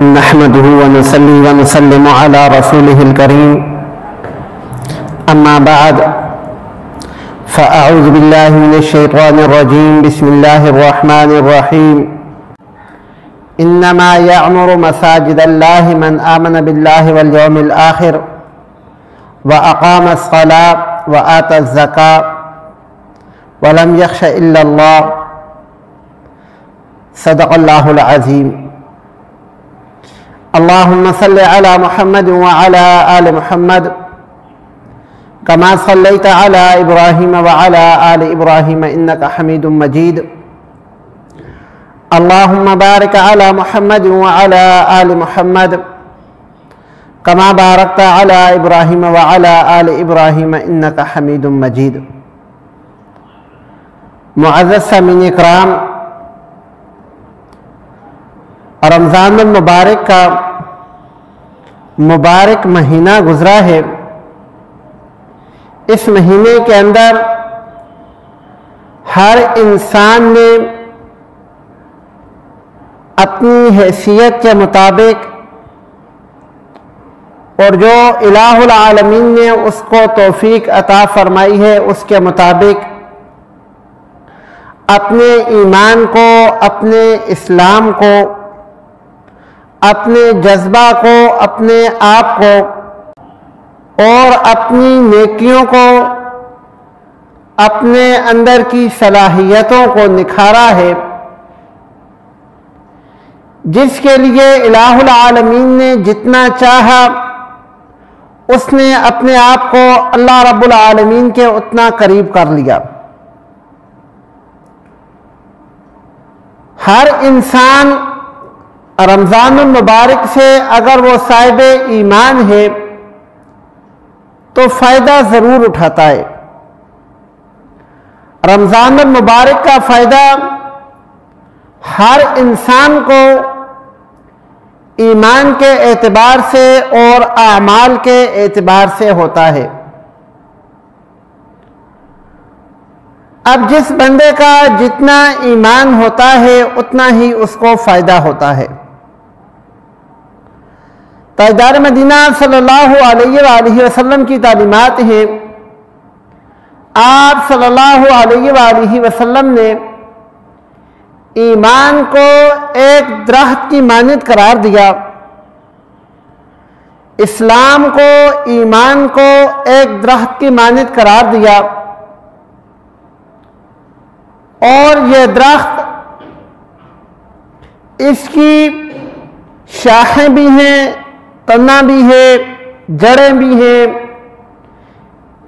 نحمده ونصلي ونسلم على رسوله الكريم أما بعد فأعوذ بالله من الشيطان الرجيم بسم الله الرحمن الرحيم إنما يعمر مساجد الله من آمن بالله واليوم الآخر وأقام الصلاة وآتى الزكاة ولم يخش إلا الله صدق الله العظيم اللهم صل على محمد وعلى آل محمد كما صليت على إبراهيم وعلى آل إبراهيم إنك حميد مجيد اللهم بارك على محمد وعلى آل محمد كما باركت على إبراهيم وعلى آل إبراهيم إنك حميد مجيد معزز سامعین اکرام، رمضان المبارک کا مبارک مہینہ گزرا ہے۔ اس مہینے کے اندر ہر انسان نے اپنی حیثیت کے مطابق اور جو الہ العالمین نے اس کو توفیق عطا فرمائی ہے اس کے مطابق اپنے ایمان کو، اپنے اسلام کو، اپنے جذبہ کو، اپنے آپ کو اور اپنی نیکیوں کو، اپنے اندر کی صلاحیتوں کو نکھارا ہے، جس کے لیے الہ العالمین نے جتنا چاہا اس نے اپنے آپ کو اللہ رب العالمین کے اتنا قریب کر لیا۔ ہر انسان رمضان المبارک سے اگر وہ صاحب ایمان ہے تو فائدہ ضرور اٹھاتا ہے۔ رمضان المبارک کا فائدہ ہر انسان کو ایمان کے اعتبار سے اور اعمال کے اعتبار سے ہوتا ہے۔ اب جس بندے کا جتنا ایمان ہوتا ہے اتنا ہی اس کو فائدہ ہوتا ہے۔ تاجدار مدینہ صلی اللہ علیہ وآلہ وسلم کی تعلیمات ہیں۔ آپ صلی اللہ علیہ وآلہ وسلم نے ایمان کو ایک درخت کی مانند قرار دیا، اسلام کو، ایمان کو ایک درخت کی مانند قرار دیا، اور یہ درخت اس کی شاخیں بھی ہیں، تنا بھی ہے، جڑیں بھی ہیں،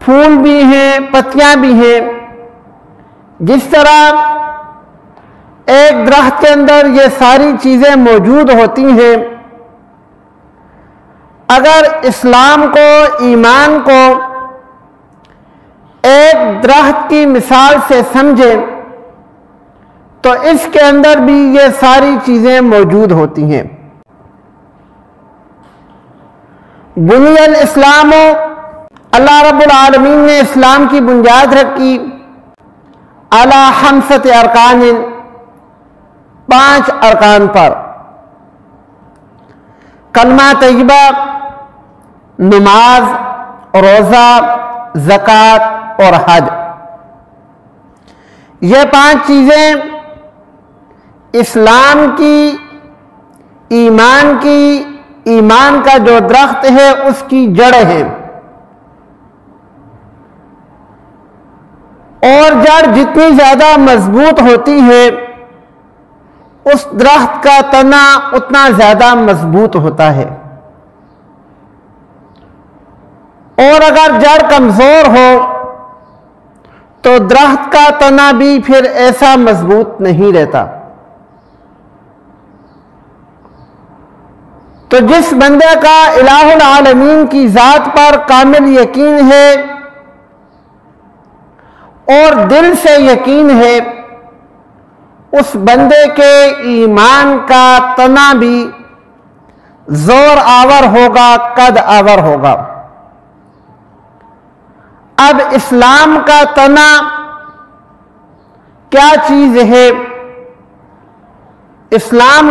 پھول بھی ہیں، پتیاں بھی ہیں۔ جس طرح ایک درخت کے اندر یہ ساری چیزیں موجود ہوتی ہیں، اگر اسلام کو، ایمان کو ایک درخت کی مثال سے سمجھیں تو اس کے اندر بھی یہ ساری چیزیں موجود ہوتی ہیں۔ بنی الاسلام، اللہ رب العالمین نے اسلام کی بنیاد رکھی علی خمسۃ ارکان، 5 ارکان پر: کلمہ طیبہ، نماز، روزہ، زکوٰۃ اور حج۔ یہ 5 چیزیں اسلام کی، ایمان کا جو درخت ہے اس کی جڑیں ہیں، اور جڑ جتنی زیادہ مضبوط ہوتی ہے اس درخت کا تنا اتنا زیادہ مضبوط ہوتا ہے، اور اگر جڑ کمزور ہو تو درخت کا تنا بھی پھر ایسا مضبوط نہیں رہتا۔ تو جس بندے کا الہ العالمین کی ذات پر کامل یقین ہے اور دل سے یقین ہے، اس بندے کے ایمان کا تنا بھی زور آور ہوگا، قد آور ہوگا۔ اب اسلام کا تنا کیا چیز ہے؟ اسلام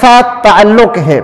ساتھ تعلق ہے۔